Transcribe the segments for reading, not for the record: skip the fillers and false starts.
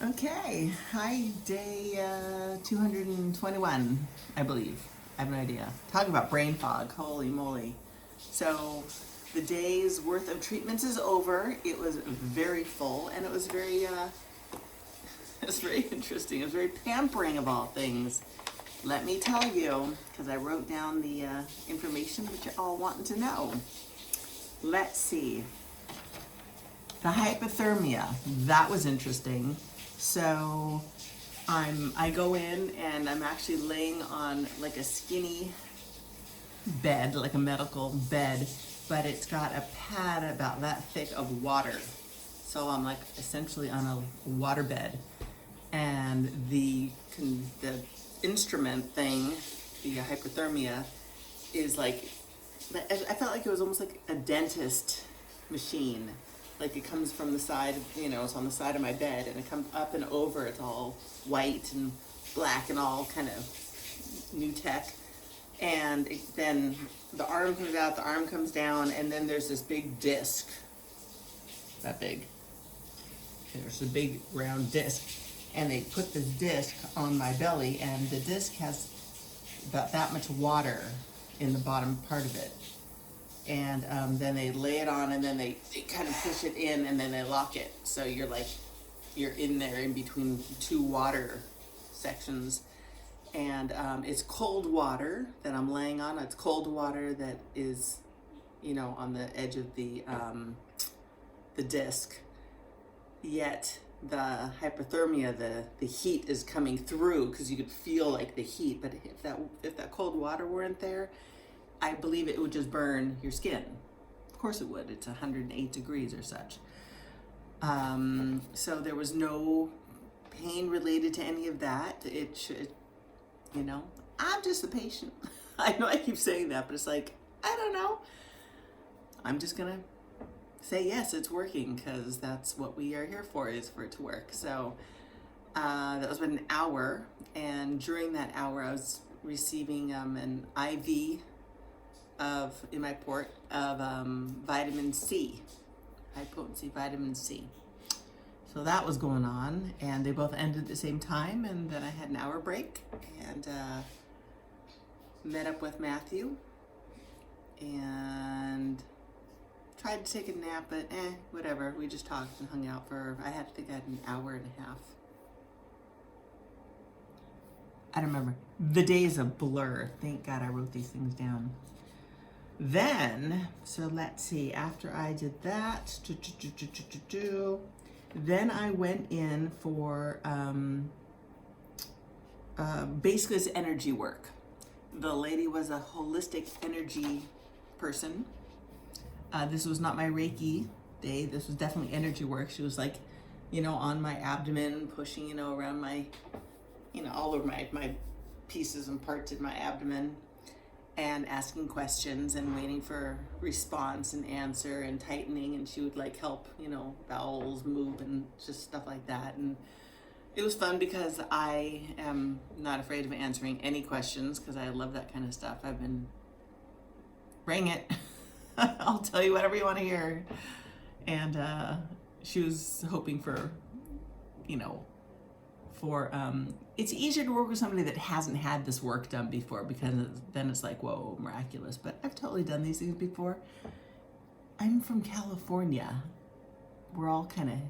Okay, hi, day 221, I believe. I have no idea. Talking about brain fog, holy moly. So, the day's worth of treatments is over. It was very full, and it was it was very interesting. It was very pampering of all things. Let me tell you, because I wrote down the information that you're all wanting to know. Let's see. The hypothermia, that was interesting. So I go in and I'm actually laying on like a skinny bed, like a medical bed, but it's got a pad about that thick of water. So I'm like essentially on a water bed, and the instrument thing, the hypothermia, is like I felt like it was almost like a dentist machine. Like it comes from the side, it's on the side of my bed, and it comes up and over. It's all white and black and all kind of new tech. And then the arm comes out, the arm comes down, and then there's this big disc. That big. There's a big round disc. And they put this disc on my belly, and the disc has about that much water in the bottom part of it. And then they lay it on, and then they kind of push it in, and then they lock it. So you're in there in between two water sections. And it's cold water that I'm laying on. It's cold water that is, on the edge of the disc. Yet the hypothermia, the heat is coming through, because you could feel like the heat. But if that cold water weren't there, I believe it would just burn your skin. Of course it would. It's 108 degrees or such. So there was no pain related to any of that. It should, I'm just the patient. I know I keep saying that, but it's like, I don't know. I'm just going to say, yes, it's working, because that's what we are here for, is for it to work. So that was about an hour. And during that hour, I was receiving an IV in my port of vitamin C, high potency vitamin C. So that was going on, and they both ended at the same time, and then I had an hour break and met up with Matthew and tried to take a nap, but whatever. We just talked and hung out I think I had an hour and a half. I don't remember. The day is a blur. Thank God I wrote these things down. Then, so let's see, after I did that, then I went in for basically it's energy work. The lady was a holistic energy person. This was not my Reiki day. This was definitely energy work. She was like, on my abdomen, pushing, around my, all over my pieces and parts in my abdomen, and asking questions and waiting for response and answer and tightening. And she would like help, bowels move and just stuff like that. And it was fun because I am not afraid of answering any questions, because I love that kind of stuff. Bring it. I'll tell you whatever you want to hear. And she was hoping for, it's easier to work with somebody that hasn't had this work done before, because then it's like, whoa, miraculous. But I've totally done these things before. I'm from California. We all kind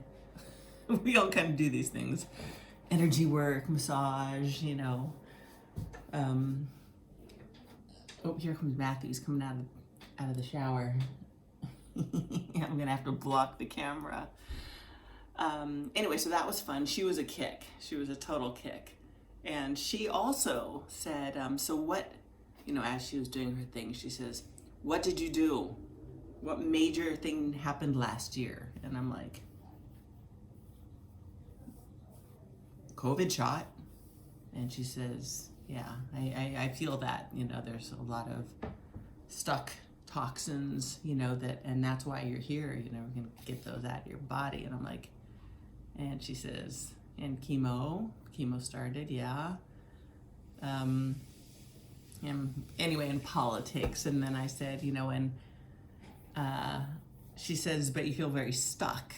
of do these things. Energy work, massage, Oh, here comes Matthew. He's coming out of the shower. I'm gonna have to block the camera. Anyway, so that was fun. She was a kick. She was a total kick. And she also said, so what, as she was doing her thing, she says, what did you do? What major thing happened last year? And I'm like, COVID shot. And she says, yeah, I feel that, there's a lot of stuck toxins, and that's why you're here, we're gonna get those out of your body. And I'm like, and she says, and chemo started, yeah. Anyway, in politics. And then I said, she says, but you feel very stuck.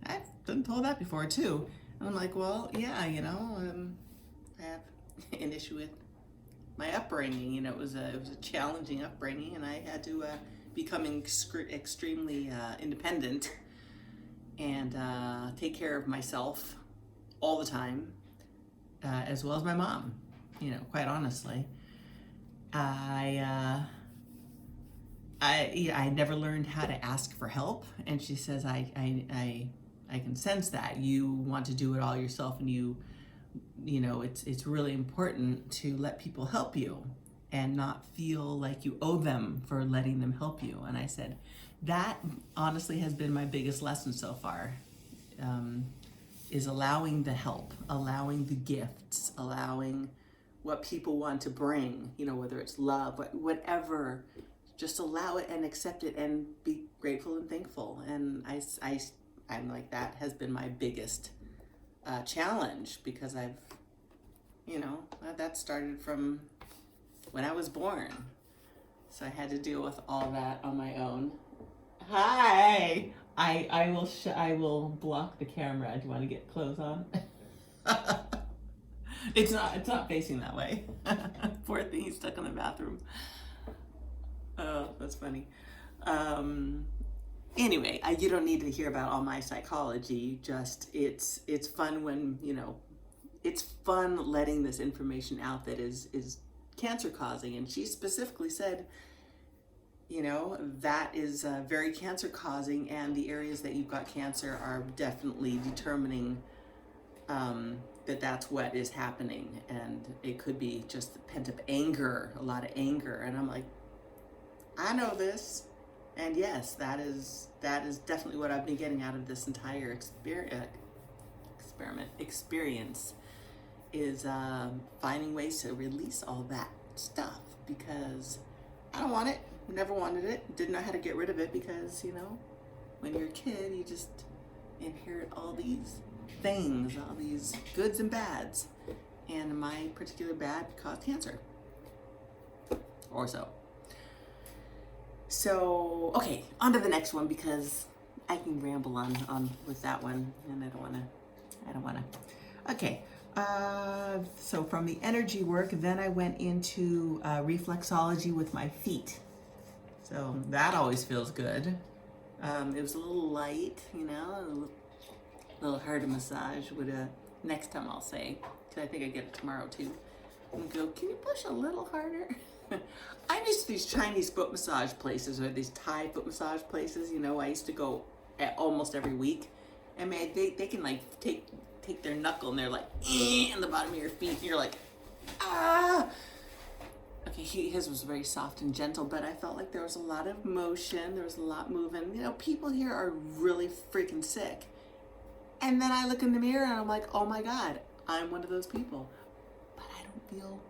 I've been told that before too. I'm like, well, yeah, I have an issue with my upbringing. It was a challenging upbringing, and I had to become extremely independent and take care of myself all the time, as well as my mom. Quite honestly, I never learned how to ask for help, and she says I can sense that you want to do it all yourself, and it's really important to let people help you and not feel like you owe them for letting them help you. And I said, that honestly has been my biggest lesson so far, is allowing the help, allowing the gifts, allowing what people want to bring, whether it's love, whatever, just allow it and accept it and be grateful and thankful. And I'm like, that has been my biggest challenge, because that started from when I was born. So I had to deal with all that on my own. Hi! I will block the camera. Do you want to get clothes on? It's not facing that way. Poor thing, he's stuck in the bathroom. Oh, that's funny. Anyway, you don't need to hear about all my psychology. Just it's fun when it's fun letting this information out that is cancer causing. And she specifically said, that is very cancer causing, and the areas that you've got cancer are definitely determining that's what is happening. And it could be just pent up anger, a lot of anger. And I'm like, I know this. And yes, that is definitely what I've been getting out of this entire experience is finding ways to release all that stuff, because I don't want it, never wanted it, didn't know how to get rid of it, because when you're a kid, you just inherit all these things, all these goods and bads, and my particular bad caused cancer, or so. So, okay, on to the next one, because I can ramble on with that one, and I don't wanna. Okay, so from the energy work, then I went into reflexology with my feet. So that always feels good. It was a little light, a little harder massage next time I'll say, because I think I get it tomorrow too. And go, can you push a little harder? I'm used to these Chinese foot massage places, or these Thai foot massage places. I used to go almost every week, and man, they can like take their knuckle and they're like in the bottom of your feet, and you're like, ah. Okay, his was very soft and gentle, but I felt like there was a lot of motion, there was a lot moving. People here are really freaking sick, and then I look in the mirror and I'm like, oh my God, I'm one of those people, but I don't feel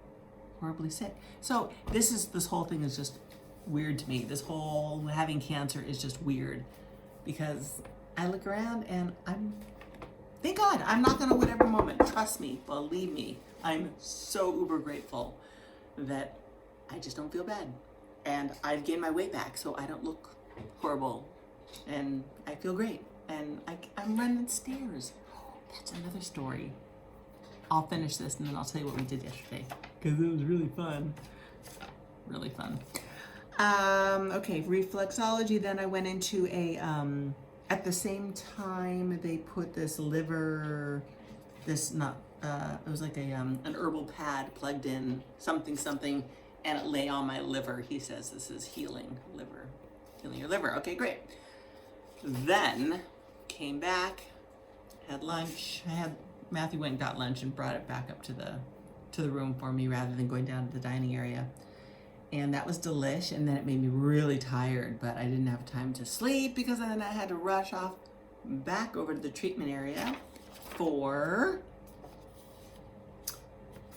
horribly sick. So this whole thing is just weird to me. This whole having cancer is just weird, because I look around and thank God, I'm not gonna win every moment. Trust me, believe me, I'm so uber grateful that I just don't feel bad. And I've gained my weight back, so I don't look horrible. And I feel great. And I'm running stairs. That's another story. I'll finish this and then I'll tell you what we did yesterday, because it was really fun. Really fun. Okay, reflexology. Then I went into at the same time they put this it was like an herbal pad plugged in something, and it lay on my liver. He says this is healing your liver. Okay, great. Then came back, had lunch. Matthew went and got lunch and brought it back up to the room for me, rather than going down to the dining area. And that was delish. And then it made me really tired, but I didn't have time to sleep, because then I had to rush off back over to the treatment area for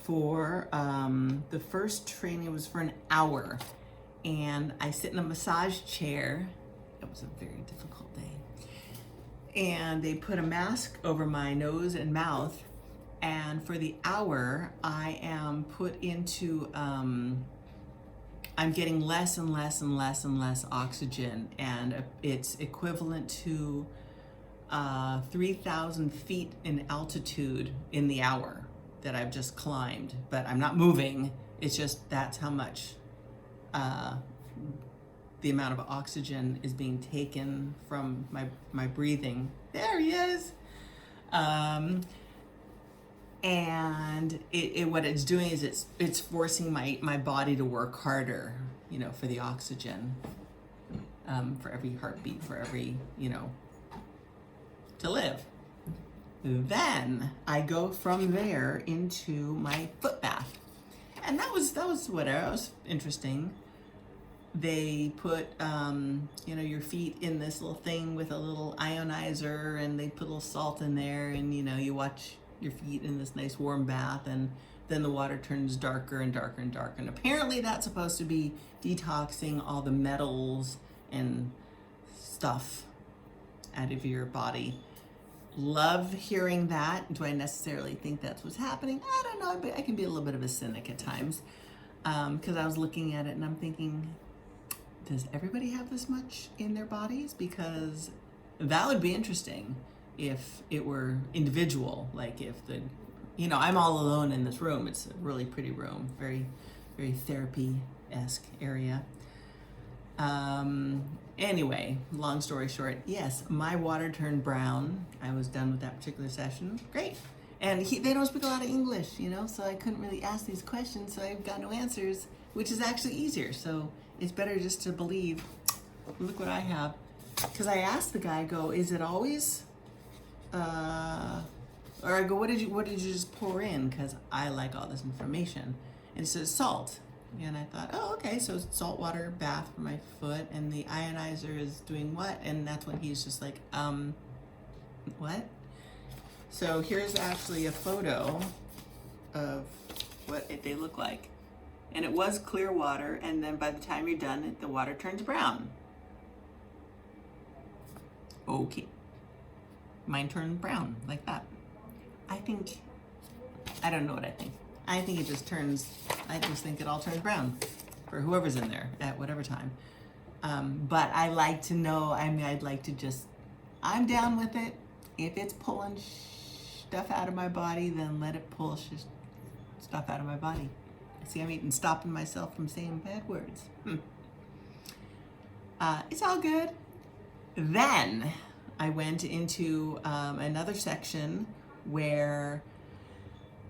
the first training. Was for an hour, and I sit in a massage chair. It was a very difficult day. And they put a mask over my nose and mouth, and for the hour I am put into I'm getting less and less and less and less oxygen, and it's equivalent to 3,000 feet in altitude in the hour that I've just climbed, but I'm not moving. It's just that's how much the amount of oxygen is being taken from my breathing. There he is. And what it's doing is it's forcing my body to work harder, for the oxygen, for every heartbeat, for every, to live. Then I go from there into my foot bath. And that was whatever, that was interesting. They put, your feet in this little thing with a little ionizer, and they put a little salt in there, and, you watch your feet in this nice warm bath, and then the water turns darker and darker and darker. And apparently that's supposed to be detoxing all the metals and stuff out of your body. Love hearing that. Do I necessarily think that's what's happening? I don't know, but I can be a little bit of a cynic at times, because I was looking at it and I'm thinking, does everybody have this much in their bodies? Because that would be interesting if it were individual, like if I'm all alone in this room. It's a really pretty room, very, very therapy-esque area. Anyway, long story short, yes, my water turned brown. I was done with that particular session. Great. And they don't speak a lot of English, so I couldn't really ask these questions, so I've got no answers, which is actually easier. So it's better just to believe, look what I have. Because I asked the guy, is it always, or I go, what did you just pour in? Because I like all this information. And it says salt. And I thought, oh, okay, so salt water bath for my foot, and the ionizer is doing what? And that's when he's just like, what? So here's actually a photo of what they look like. And it was clear water, and then by the time you're done, the water turns brown. Okay. Mine turned brown, like that. I don't know what I think. I think it all turns brown for whoever's in there at whatever time. But I like to know, I'd like to I'm down with it. If it's pulling stuff out of my body, then let it pull stuff out of my body. See, I'm even stopping myself from saying bad words. It's all good. Then I went into another section where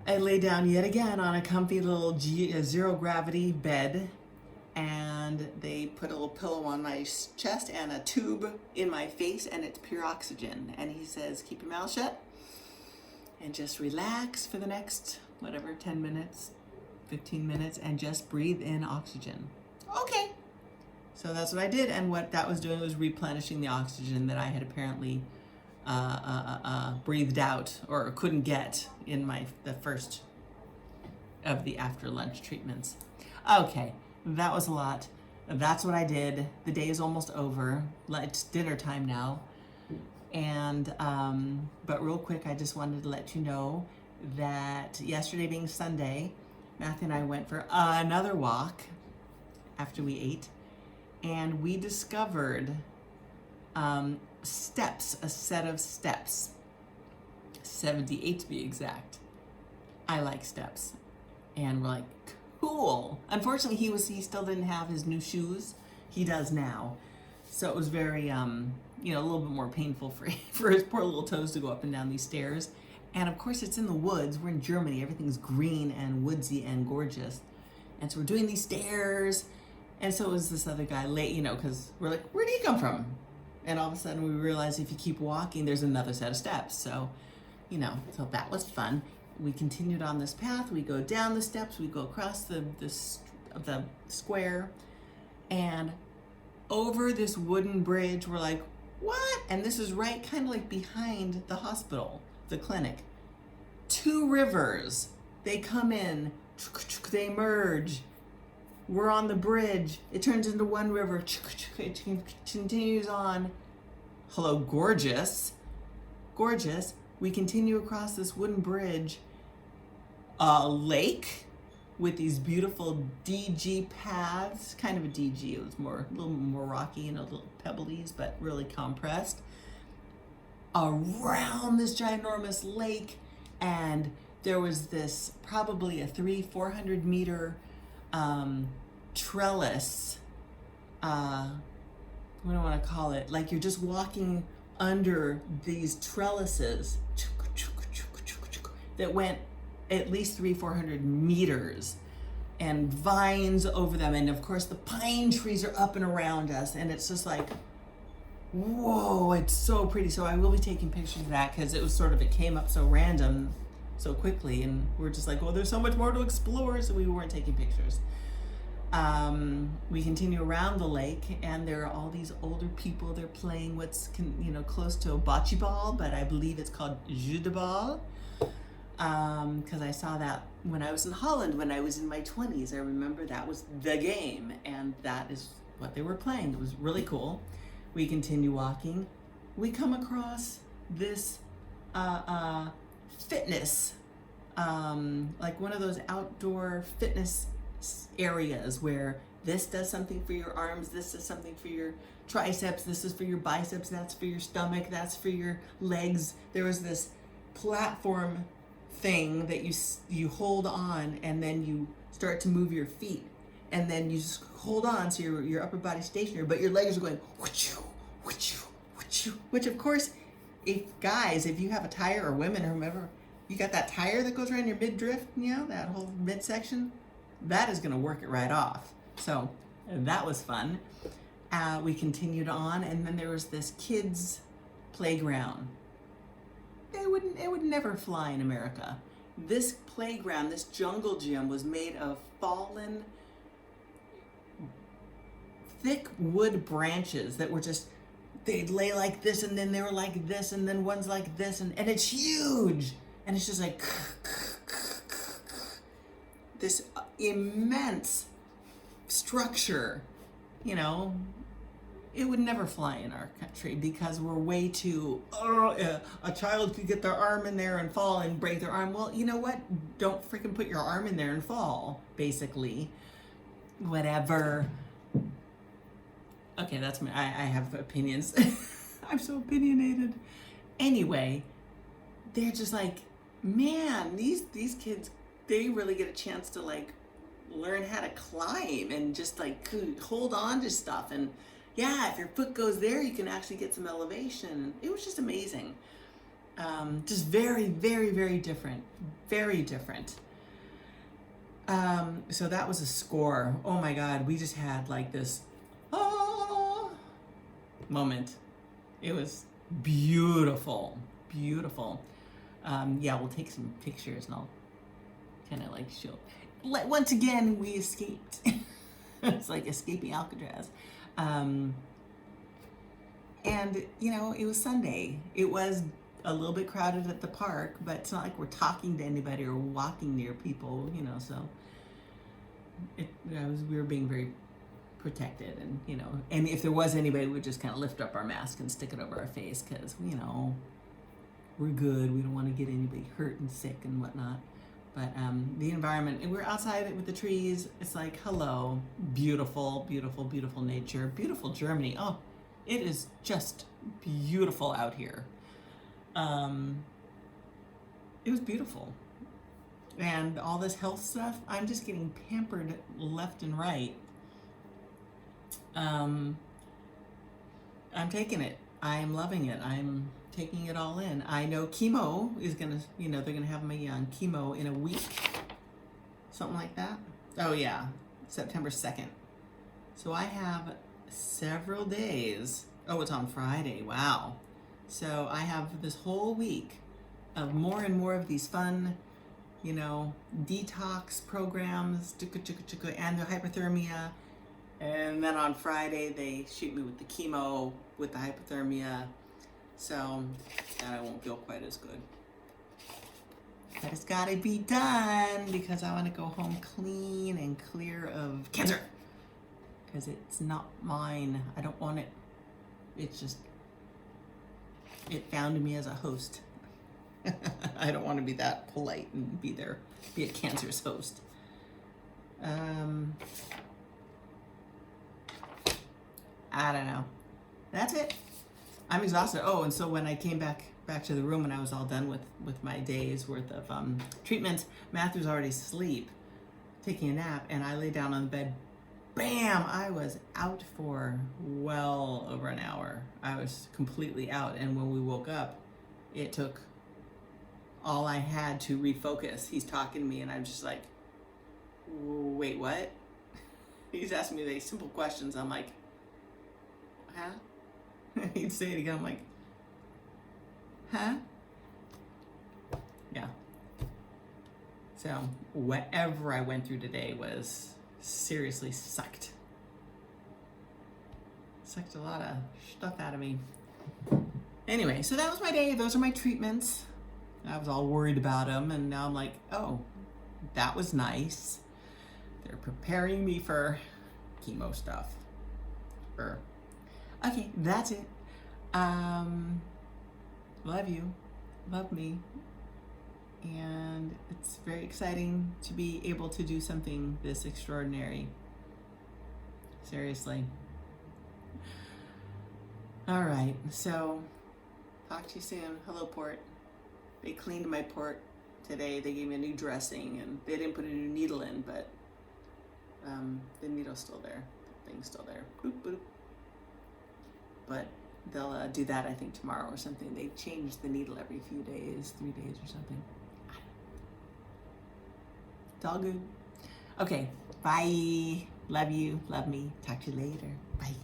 I lay down yet again on a comfy little zero gravity bed, and they put a little pillow on my chest and a tube in my face, and it's pure oxygen. And he says, keep your mouth shut and just relax for the next, 10 minutes, 15 minutes, and just breathe in oxygen. Okay. So that's what I did, and what that was doing was replenishing the oxygen that I had apparently breathed out or couldn't get in the first of the after lunch treatments. Okay, that was a lot. That's what I did. The day is almost over. It's dinner time now. And but real quick, I just wanted to let you know that yesterday being Sunday, Matthew and I went for another walk after we ate, and we discovered steps, a set of steps, 78 to be exact. I like steps, and we're like, cool. Unfortunately, he still didn't have his new shoes. He does now, so it was very a little bit more painful for his poor little toes to go up and down these stairs. And of course, it's in the woods. We're in Germany. Everything's green and woodsy and gorgeous, and so we're doing these stairs. And so it was this other guy late, because we're like, where did he come from? And all of a sudden we realized if you keep walking, there's another set of steps. So, so that was fun. We continued on this path. We go down the steps. We go across the square, and over this wooden bridge. We're like, what? And this is right kind of like behind the hospital, the clinic. 2 rivers. They come in. They merge. We're on the bridge. It turns into one river. It continues on. Hello, gorgeous. Gorgeous. We continue across this wooden bridge. A lake with these beautiful DG paths. Kind of a DG. It was a little more rocky and a little pebbly, but really compressed. around this ginormous lake, and there was this probably a 400 meter trellis. What do I want to call it? Like you're just walking under these trellises that went at least 400 meters, and vines over them, and of course the pine trees are up and around us, and it's just like, whoa, it's so pretty. So I will be taking pictures of that because it came up so random so quickly, and we're just like, well, there's so much more to explore, so we weren't taking pictures. We continue around the lake, and there are all these older people. They're playing what's close to a bocce ball, but I believe it's called jeu de ball. Because I saw that when I was in Holland when I was in my 20s. I remember that was the game, and that is what they were playing. It was really cool. We continue walking. We come across this fitness, like one of those outdoor fitness areas where this does something for your arms, this does something for your triceps, this is for your biceps, that's for your stomach, that's for your legs. There was this platform thing that you hold on, and then you start to move your feet, and then you just hold on so your upper body stationary, but your legs are going whooshoo, whooshoo, whooshoo, which of course, if you have a tire, or women or whomever, you got that tire that goes around your midriff, that whole midsection, that is going to work it right off. So that was fun. We continued on, and then there was this kids playground. It would never fly in America. This playground, this jungle gym, was made of fallen, thick wood branches that were just, they'd lay like this, and then they were like this, and then one's like this, and it's huge. And it's just like this immense structure, it would never fly in our country because we're way too, a child could get their arm in there and fall and break their arm. Well, you know what? Don't freaking put your arm in there and fall, basically. Whatever. Okay, that's me. I have opinions. I'm so opinionated. Anyway, they're just like, man, these kids, they really get a chance to like learn how to climb and just like hold on to stuff. And yeah, if your foot goes there, you can actually get some elevation. It was just amazing. Just very, very, very different. Very different. So that was a score. Oh my God, we just had like this moment. It was beautiful, beautiful. Yeah, we'll take some pictures and I'll kind of like show. Once again, we escaped. It's like escaping Alcatraz. And it was Sunday. It was a little bit crowded at the park, but it's not like we're talking to anybody or walking near people, so we were being very protected, and and if there was anybody, we'd just kind of lift up our mask and stick it over our face because we're good. We don't want to get anybody hurt and sick and whatnot. But the environment, and we're outside with the trees. It's like, hello, beautiful, beautiful, beautiful nature, beautiful Germany. Oh, it is just beautiful out here. It was beautiful. And all this health stuff, I'm just getting pampered left and right. I'm taking it. I'm loving it. I'm taking it all in. I know chemo is gonna, they're gonna have me on chemo in a week, something like that. Oh yeah, September 2nd. So I have several days. Oh, it's on Friday. Wow. So I have this whole week of more and more of these fun, detox programs, and the hypothermia. And then on Friday, they shoot me with the chemo, with the hypothermia. So that I won't feel quite as good. But it's gotta be done because I want to go home clean and clear of cancer. Because it's not mine. I don't want it. It's just, it found me as a host. I don't want to be that polite and be a cancer's host. I don't know. That's it. I'm exhausted. Oh, and so when I came back to the room and I was all done with my day's worth of treatments, Matthew's already asleep, taking a nap, and I lay down on the bed. Bam! I was out for well over an hour. I was completely out, and when we woke up, it took all I had to refocus. He's talking to me, and I'm just like, wait, what? He's asking me these simple questions. I'm like, huh? He'd say it again. I'm like, huh? Yeah. So whatever I went through today was seriously sucked a lot of stuff out of me. Anyway, so that was my day. Those are my treatments. I was all worried about them, and now I'm like, oh, that was nice. They're preparing me for chemo stuff. Okay, that's it. Love you. Love me. And it's very exciting to be able to do something this extraordinary. Seriously. All right, so talk to you soon. Hello, Port. They cleaned my port today. They gave me a new dressing, and they didn't put a new needle in, but the needle's still there. The thing's still there. Boop, boop. But they'll do that, I think, tomorrow or something. They change the needle every few days, 3 days or something. It's all good. Okay, bye. Love you. Love me. Talk to you later. Bye.